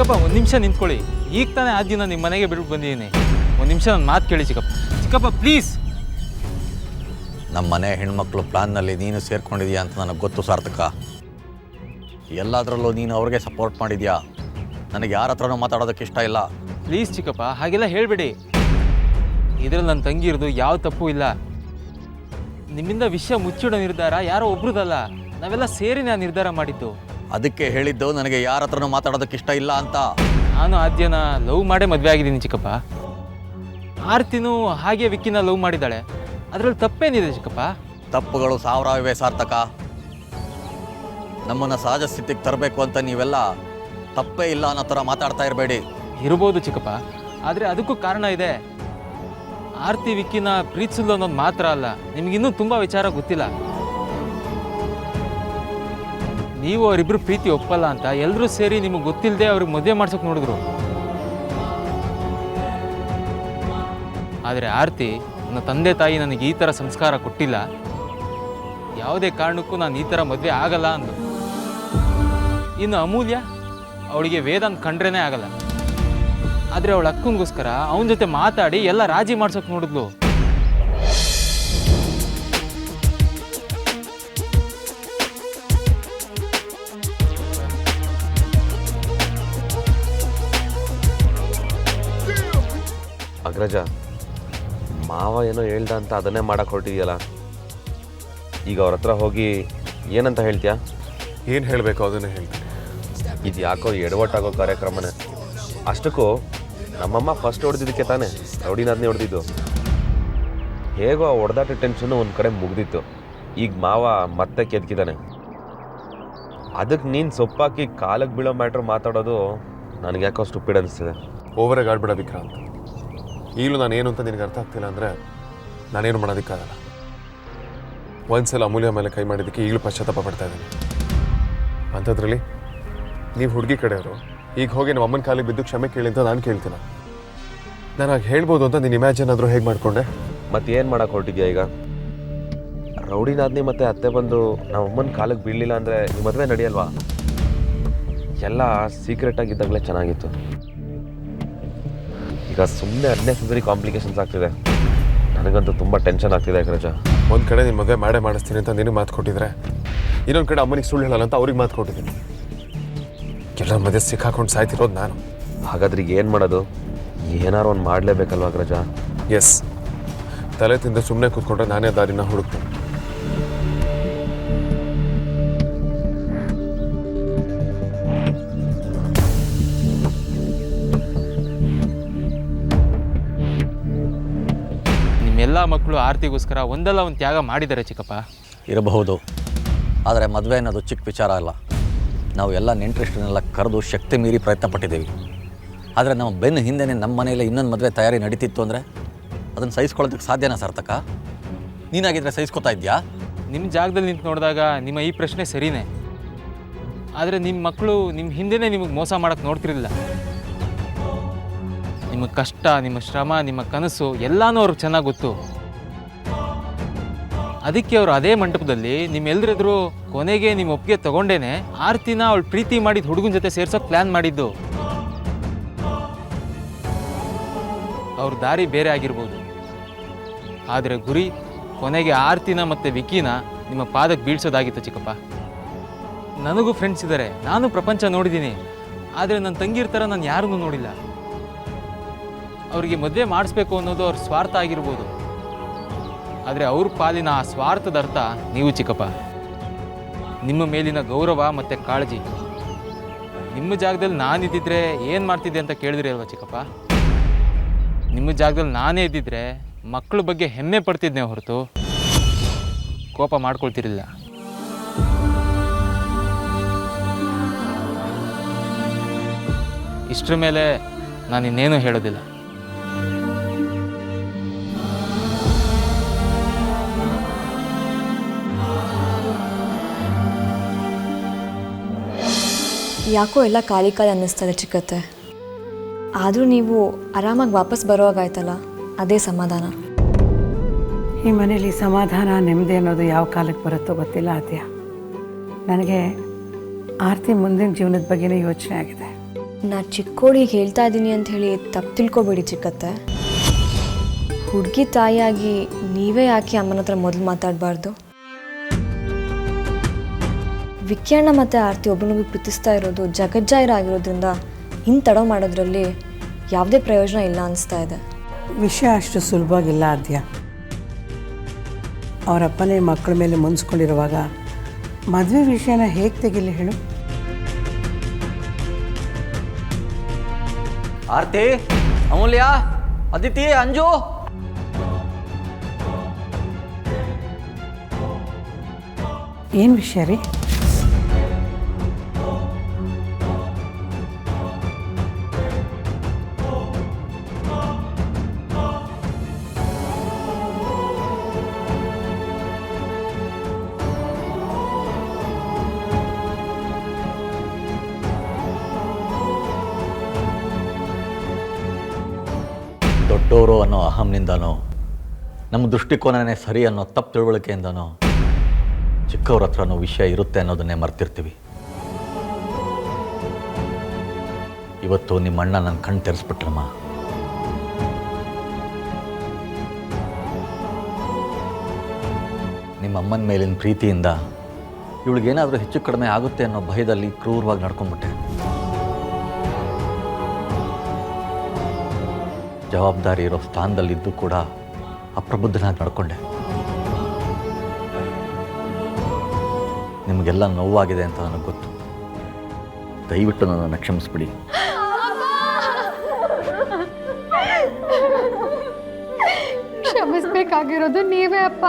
ಚಿಕ್ಕಪ್ಪ ಒಂದು ನಿಮಿಷ ನಿಂತ್ಕೊಳ್ಳಿ. ಈಗ ತಾನೇ ಆ ದಿನ ನಿಮ್ಮ ಮನೆಗೆ ಬಿಟ್ಟು ಬಂದಿದ್ದೀನಿ. ಒಂದು ನಿಮಿಷ ನನ್ನ ಮಾತು ಕೇಳಿ ಚಿಕ್ಕಪ್ಪ. ಚಿಕ್ಕಪ್ಪ ಪ್ಲೀಸ್. ನಮ್ಮ ಮನೆ ಹೆಣ್ಮಕ್ಳು ಪ್ಲಾನ್ನಲ್ಲಿ ನೀನು ಸೇರ್ಕೊಂಡಿದ್ಯಾ ಅಂತ ನನಗೆ ಗೊತ್ತು ಸಾರ್ಥಕ. ಎಲ್ಲದರಲ್ಲೂ ನೀನು ಅವ್ರಿಗೆ ಸಪೋರ್ಟ್ ಮಾಡಿದ್ಯಾ. ನನಗೆ ಯಾರ ಹತ್ರನೂ ಮಾತಾಡೋದಕ್ಕೆ ಇಷ್ಟ ಇಲ್ಲ. ಪ್ಲೀಸ್ ಚಿಕ್ಕಪ್ಪ, ಹಾಗೆಲ್ಲ ಹೇಳಬೇಡಿ. ಇದರಲ್ಲಿ ನನ್ನ ತಂಗಿರೋದು ಯಾವ ತಪ್ಪು ಇಲ್ಲ. ನಿಮ್ಮಿಂದ ವಿಷಯ ಮುಚ್ಚಿಡೋ ನಿರ್ಧಾರ ಯಾರೋ ಒಬ್ರದಲ್ಲ, ನಾವೆಲ್ಲ ಸೇರಿ ನಾನು ನಿರ್ಧಾರ ಮಾಡಿದ್ದು. ಅದಕ್ಕೆ ಹೇಳಿದ್ದು ನನಗೆ ಯಾರ ಹತ್ರನೂ ಮಾತಾಡೋದಕ್ಕೆ ಇಷ್ಟ ಇಲ್ಲ ಅಂತ. ನಾನು ಆದ್ಯನ ಲವ್ ಮಾಡೇ ಮದುವೆ ಆಗಿದ್ದೀನಿ ಚಿಕ್ಕಪ್ಪ. ಆರ್ತಿನೂ ಹಾಗೆ ವಿಕ್ಕಿನ ಲವ್ ಮಾಡಿದ್ದಾಳೆ. ಅದರಲ್ಲಿ ತಪ್ಪೇನಿದೆ ಚಿಕ್ಕಪ್ಪ? ತಪ್ಪುಗಳು ಸಾವಿರ ಇವೆ ಸಾರ್ಥಕ. ನಮ್ಮನ್ನು ಸಹಜ ಸ್ಥಿತಿಗೆ ತರಬೇಕು ಅಂತ ನೀವೆಲ್ಲ ತಪ್ಪೇ ಇಲ್ಲ ಅನ್ನೋ ಥರ ಮಾತಾಡ್ತಾ ಇರಬೇಡಿ. ಇರ್ಬೋದು ಚಿಕ್ಕಪ್ಪ, ಆದರೆ ಅದಕ್ಕೂ ಕಾರಣ ಇದೆ. ಆರ್ತಿ ವಿಕ್ಕಿನ ಪ್ರೀತಿಸಲು ಅನ್ನೋದು ಮಾತ್ರ ಅಲ್ಲ, ನಿಮಗಿನ್ನೂ ತುಂಬ ವಿಚಾರ ಗೊತ್ತಿಲ್ಲ. ನೀವು ಅವರಿಬ್ಬರು ಪ್ರೀತಿ ಒಪ್ಪಲ್ಲ ಅಂತ ಎಲ್ಲರೂ ಸೇರಿ ನಿಮಗೆ ಗೊತ್ತಿಲ್ಲದೆ ಅವ್ರಿಗೆ ಮದುವೆ ಮಾಡ್ಸೋಕೆ ನೋಡಿದ್ರು. ಆದರೆ ಆರ್ತಿ, ನನ್ನ ತಂದೆ ತಾಯಿ ನನಗೆ ಈ ಥರ ಸಂಸ್ಕಾರ ಕೊಟ್ಟಿಲ್ಲ, ಯಾವುದೇ ಕಾರಣಕ್ಕೂ ನಾನು ಈ ಥರ ಮದುವೆ ಆಗಲ್ಲ ಅಂದು. ಇನ್ನು ಅಮೂಲ್ಯ, ಅವಳಿಗೆ ವೇದಾಂತ್ ಕಂಡ್ರೇನೇ ಆಗಲ್ಲ. ಆದರೆ ಅವಳ ಅಕ್ಕನಿಗೋಸ್ಕರ ಅವನ ಜೊತೆ ಮಾತಾಡಿ ಎಲ್ಲ ರಾಜಿ ಮಾಡ್ಸೋಕೆ ನೋಡಿದ್ಲು. ಅಗ್ರಜ, ಮಾವ ಏನೋ ಹೇಳ್ದ ಅಂತ ಅದನ್ನೇ ಮಾಡಕ್ಕೆ ಹೊರಟಿದೆಯಲ್ಲ. ಈಗ ಅವ್ರ ಹತ್ರ ಹೋಗಿ ಏನಂತ ಹೇಳ್ತೀಯಾ? ಏನು ಹೇಳಬೇಕು ಅದನ್ನೇ ಹೇಳ್ತೀನಿ. ಇದು ಯಾಕೋ ಎಡವಟ್ಟಾಗೋ ಕಾರ್ಯಕ್ರಮನೇ. ಅಷ್ಟಕ್ಕೂ ನಮ್ಮಮ್ಮ ಫಸ್ಟ್ ಹೊಡೆದಿದ್ದಕ್ಕೆ ತಾನೇ ರೌಡಿನಾದ್ನೇ ಹೊಡೆದಿದ್ದು. ಹೇಗೋ ಆ ಹೊಡೆದಾಟ ಟೆನ್ಷನ್ನು ಒಂದು ಕಡೆ ಮುಗ್ದಿತ್ತು. ಈಗ ಮಾವ ಮತ್ತೆ ಕೆದಕಿದ್ದಾನೆ. ಅದಕ್ಕೆ ನೀನು ಸೊಪ್ಪಾಕಿ ಕಾಲಕ್ಕೆ ಬೀಳೋ ಮ್ಯಾಟ್ರ್ ಮಾತಾಡೋದು ನನಗೆ ಯಾಕೋ ಸ್ಟುಪಿಡ್ ಅನಿಸ್ತಿದೆ. ಓವರಾಗಿ ಆಡ್ಬೇಡ ವಿಕ್ರಾಂತ್. ಈಗಲೂ ನಾನೇನು ಅಂತ ನಿನಗೆ ಅರ್ಥ ಆಗ್ತಿಲ್ಲ ಅಂದರೆ ನಾನೇನು ಮಾಡೋದಕ್ಕಾಗಲ್ಲ. ಒಂದ್ಸಲ ಅಮೂಲ್ಯ ಮೇಲೆ ಕೈ ಮಾಡಿದ್ದಕ್ಕೆ ಈಗಲೂ ಪಶ್ಚಾತ್ತಾಪ ಪಡ್ತಾ ಇದ್ದೀನಿ. ಅಂಥದ್ರಲ್ಲಿ ನೀವು ಹುಡುಗಿ ಕಡೆಯವರು ಈಗ ಹೋಗಿ ನಮ್ಮ ಅಮ್ಮನ ಕಾಲಿಗೆ ಬಿದ್ದು ಕ್ಷಮೆ ಕೇಳಿ ಅಂತ ನಾನು ಕೇಳ್ತೀನಿ. ನಾನು ಹಾಗೆ ಹೇಳ್ಬೋದು ಅಂತ ನೀನು ಇಮ್ಯಾಜಿನ್ ಆದರೂ ಹೇಗೆ ಮಾಡಿಕೊಂಡೆ? ಮತ್ತೆ ಏನು ಮಾಡಕ್ಕೆ ಹೊರಟಿದ್ಯಾ ಈಗ? ರೌಡಿನಾದ್ನಿ ಮತ್ತೆ ಅತ್ತೆ ಬಂದು ನಮ್ಮ ಅಮ್ಮನ ಕಾಲಿಗೆ ಬೀಳಲಿಲ್ಲ ಅಂದರೆ ಈ ಮದುವೆ ನಡೆಯಲ್ವಾ? ಎಲ್ಲ ಸೀಕ್ರೆಟಾಗಿದ್ದಾಗಲೇ ಚೆನ್ನಾಗಿತ್ತು. ಈಗ ಸುಮ್ಮನೆ ಅನ್ನೆಸೆಸರಿ ಕಾಂಪ್ಲಿಕೇಶನ್ಸ್ ಆಗ್ತಿದೆ. ನನಗಂತೂ ತುಂಬ ಟೆನ್ಷನ್ ಆಗ್ತಿದೆ ಅಗ್ರಜ. ಒಂದು ಕಡೆ ನೀನು ಮದುವೆ ಮಾಡೇ ಮಾಡಿಸ್ತೀನಿ ಅಂತ ನಿನಗೆ ಮಾತು ಕೊಟ್ಟಿದ್ರೆ, ಇನ್ನೊಂದು ಕಡೆ ಅಮ್ಮನಿಗೆ ಸುಳ್ಳು ಹೇಳಲ್ಲ ಅಂತ ಅವ್ರಿಗೆ ಮಾತು ಕೊಟ್ಟಿದ್ದೀನಿ. ಎಲ್ಲರ ಮಧ್ಯೆ ಸಿಕ್ಕಾಕೊಂಡು ಸಾಯ್ತಿರೋದು ನಾನು. ಹಾಗಾದ್ರೆ ಈಗ ಏನು ಮಾಡೋದು? ಏನಾರು ಒಂದು ಮಾಡಲೇಬೇಕಲ್ವ ಅಗ್ರಜ? ಎಸ್, ತಲೆ ತಿಂದು ಸುಮ್ಮನೆ ಕೂತ್ಕೊಂಡ್ರೆ ನಾನೇ ದಾರಿನ ಹುಡುಕ್ತೀನಿ. ನಿಮ್ಮೆಲ್ಲ ಮಕ್ಕಳು ಆರ್ತಿಗೋಸ್ಕರ ಒಂದಲ್ಲ ಒಂದು ತ್ಯಾಗ ಮಾಡಿದ್ದಾರೆ ಚಿಕ್ಕಪ್ಪ. ಇರಬಹುದು, ಆದರೆ ಮದುವೆ ಅನ್ನೋದು ಚಿಕ್ಕ ವಿಚಾರ ಅಲ್ಲ. ನಾವು ಎಲ್ಲ ನೆಂಟರಿಷ್ಟನ್ನೆಲ್ಲ ಕರೆದು ಶಕ್ತಿ ಮೀರಿ ಪ್ರಯತ್ನ ಪಟ್ಟಿದ್ದೀವಿ. ಆದರೆ ನಮ್ಮ ಬೆನ್ನು ಹಿಂದೆನೇ ನಮ್ಮ ಮನೆಯಲ್ಲಿ ಇನ್ನೊಂದು ಮದುವೆ ತಯಾರಿ ನಡೀತಿತ್ತು ಅಂದರೆ ಅದನ್ನು ಸಹಿಸ್ಕೊಳ್ಳೋದಕ್ಕೆ ಸಾಧ್ಯನಾ ಸಾರ್ಥಕ? ನೀನಾಗಿದ್ದರೆ ಸಹಿಸ್ಕೊತಾ ಇದೆಯಾ? ನಿಮ್ಮ ಜಾಗದಲ್ಲಿ ನಿಂತು ನೋಡಿದಾಗ ನಿಮ್ಮ ಈ ಪ್ರಶ್ನೆ ಸರಿಯೇ. ಆದರೆ ನಿಮ್ಮ ಮಕ್ಕಳು ನಿಮ್ಮ ಹಿಂದೆನೇ ನಿಮಗೆ ಮೋಸ ಮಾಡೋಕ್ಕೆ ನೋಡ್ತಿರಲಿಲ್ಲ. ನಿಮ್ಮ ಕಷ್ಟ, ನಿಮ್ಮ ಶ್ರಮ, ನಿಮ್ಮ ಕನಸು ಎಲ್ಲನೂ ಅವ್ರಿಗೆ ಚೆನ್ನಾಗಿ ಗೊತ್ತು. ಅದಕ್ಕೆ ಅವರು ಅದೇ ಮಂಟಪದಲ್ಲಿ ನಿಮ್ಮೆಲ್ಲರೆದುರು ಕೊನೆಗೆ ನಿಮ್ಮ ಒಪ್ಪಿಗೆ ತಗೊಂಡೇನೆ ಆರ್ತಿನ ಅವಳು ಪ್ರೀತಿ ಮಾಡಿದ ಹುಡುಗನ ಜೊತೆ ಸೇರ್ಸೋಕೆ ಪ್ಲ್ಯಾನ್ ಮಾಡಿದ್ದು. ಅವ್ರ ದಾರಿ ಬೇರೆ ಆಗಿರ್ಬೋದು, ಆದರೆ ಗುರಿ ಕೊನೆಗೆ ಆರ್ತಿನ ಮತ್ತು ವಿಕಿನ ನಿಮ್ಮ ಪಾದಕ್ಕೆ ಬೀಳ್ಸೋದಾಗಿತ್ತು ಚಿಕ್ಕಪ್ಪ. ನನಗೂ ಫ್ರೆಂಡ್ಸ್ ಇದ್ದಾರೆ, ನಾನು ಪ್ರಪಂಚ ನೋಡಿದ್ದೀನಿ. ಆದರೆ ನನ್ನ ತಂಗಿರ ಥರ ನಾನು ಯಾರನ್ನೂ ನೋಡಿಲ್ಲ. ಅವರಿಗೆ ಮದುವೆ ಮಾಡಿಸ್ಬೇಕು ಅನ್ನೋದು ಅವ್ರ ಸ್ವಾರ್ಥ ಆಗಿರ್ಬೋದು, ಆದರೆ ಅವ್ರ ಪಾಲಿನ ಆ ಸ್ವಾರ್ಥದ ಅರ್ಥ ನೀವು ಚಿಕ್ಕಪ್ಪ. ನಿಮ್ಮ ಮೇಲಿನ ಗೌರವ ಮತ್ತು ಕಾಳಜಿ. ನಿಮ್ಮ ಜಾಗದಲ್ಲಿ ನಾನಿದ್ದಿದ್ರೆ ಏನು ಮಾಡ್ತಿದ್ದೆ ಅಂತ ಕೇಳಿದ್ರಿ ಅಲ್ವಾ ಚಿಕ್ಕಪ್ಪ? ನಿಮ್ಮ ಜಾಗದಲ್ಲಿ ನಾನೇ ಇದ್ದಿದ್ರೆ ಮಕ್ಕಳ ಬಗ್ಗೆ ಹೆಮ್ಮೆ ಪಡ್ತಿದ್ದೆ ಹೊರತು ಕೋಪ ಮಾಡ್ಕೊಳ್ತಿರಲಿಲ್ಲ. ಇಷ್ಟರ ಮೇಲೆ ನಾನು ಇನ್ನೇನು ಹೇಳೋದಿಲ್ಲ. ಯಾಕೋ ಎಲ್ಲ ಖಾಲಿ ಖಾಲಿ ಅನ್ನಿಸ್ತದೆ ಚಿಕ್ಕತ್ತೆ. ಆದರೂ ನೀವು ಆರಾಮಾಗಿ ವಾಪಸ್ ಬರೋವಾಗಾಯ್ತಲ್ಲ, ಅದೇ ಸಮಾಧಾನ. ಈ ಮನೇಲಿ ಸಮಾಧಾನ ನೆಮ್ಮದಿ ಅನ್ನೋದು ಯಾವ ಕಾಲಕ್ಕೆ ಬರುತ್ತೋ ಗೊತ್ತಿಲ್ಲ ಆದ್ಯ. ನನಗೆ ಆರ್ತಿ ಮುಂದಿನ ಜೀವನದ ಬಗ್ಗೆನೇ ಯೋಚನೆ ಆಗಿದೆ. ನಾ ಚಿಕ್ಕೋಳಿಗೆ ಹೇಳ್ತಾ ಇದ್ದೀನಿ ಅಂತ ಹೇಳಿ ತಪ್ಪು ತಿಳ್ಕೊಬೇಡಿ ಚಿಕ್ಕತ್ತೆ. ಹುಡುಗಿ ತಾಯಿಯಾಗಿ ನೀವೇ ಯಾಕೆ ಅಮ್ಮನ ಹತ್ರ ಮೊದಲು ಮಾತಾಡಬಾರ್ದು? ವಿಕ್ಯಣ್ಣ ಮತ್ತು ಆರತಿ ಒಬ್ಬನಿಗೆ ಪ್ರೀತಿಸ್ತಾ ಇರೋದು ಜಗಜ್ಜಾಹಿರ ಆಗಿರೋದ್ರಿಂದ ಇನ್ನು ತಡ ಮಾಡೋದ್ರಲ್ಲಿ ಯಾವುದೇ ಪ್ರಯೋಜನ ಇಲ್ಲ ಅನಿಸ್ತಾ ಇದೆ. ವಿಷಯ ಅಷ್ಟು ಸುಲಭವಾಗಿಲ್ಲ ಆದ್ಯ. ಅವರಪ್ಪನೇ ಮಕ್ಕಳ ಮೇಲೆ ಮುನ್ಸ್ಕೊಂಡಿರುವಾಗ ಮದುವೆ ವಿಷಯನ ಹೇಗೆ ತೆಗಿಲಿ ಹೇಳು? ಆರ್ತಿ, ಅಮೂಲ್ಯ, ಅದಿತಿ, ಅಂಜು, ಏನು ವಿಷಯ ರೀ? ದೊಡ್ಡವರು ಅನ್ನೋ ಅಹಂನಿಂದನೋ ನಮ್ಮ ದೃಷ್ಟಿಕೋನನೇ ಸರಿ ಅನ್ನೋ ತಪ್ಪು ತಿಳುವಳಿಕೆಯಿಂದನೋ ಚಿಕ್ಕವ್ರ ಹತ್ರನೋ ವಿಷಯ ಇರುತ್ತೆ ಅನ್ನೋದನ್ನೇ ಮರ್ತಿರ್ತೀವಿ. ಇವತ್ತು ನಿಮ್ಮ ಅಣ್ಣ ನನ್ನ ಕಣ್ಣು ತೆರೆಸ್ಬಿಟ್ರಮ್ಮ. ನಿಮ್ಮ ಅಮ್ಮನ ಮೇಲಿನ ಪ್ರೀತಿಯಿಂದ ಇವಳಿಗೇನಾದರೂ ಹೆಚ್ಚು ಕಡಿಮೆ ಆಗುತ್ತೆ ಅನ್ನೋ ಭಯದಲ್ಲಿ ಕ್ರೂರವಾಗಿ ನಡ್ಕೊಂಡ್ಬಿಟ್ಟೆ. ಜವಾಬ್ದಾರಿ ಇರೋ ಸ್ಥಾನದಲ್ಲಿದ್ದು ಕೂಡ ಅಪ್ರಬುದ್ಧನಾಗಿ ನಡ್ಕೊಂಡೆ. ನಿಮಗೆಲ್ಲ ನೋವಾಗಿದೆ ಅಂತ ನನಗೆ ಗೊತ್ತು. ದಯವಿಟ್ಟು ನನ್ನನ್ನು ಕ್ಷಮಿಸ್ಬಿಡಿ. ಕ್ಷಮಿಸ್ಬೇಕಾಗಿರೋದು ನೀವೇ ಅಪ್ಪ.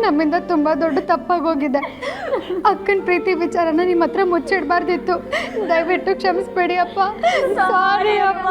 ನಮ್ಮಿಂದ ತುಂಬ ದೊಡ್ಡ ತಪ್ಪಾಗೋಗಿದೆ. ಅಕ್ಕನ ಪ್ರೀತಿ ವಿಚಾರನ ನಿಮ್ಮ ಹತ್ರ ಮುಚ್ಚಿಡಬಾರ್ದಿತ್ತು. ದಯವಿಟ್ಟು ಕ್ಷಮಿಸ್ಬೇಡಿ ಅಪ್ಪ. ಸಾರಿ ಅಪ್ಪ.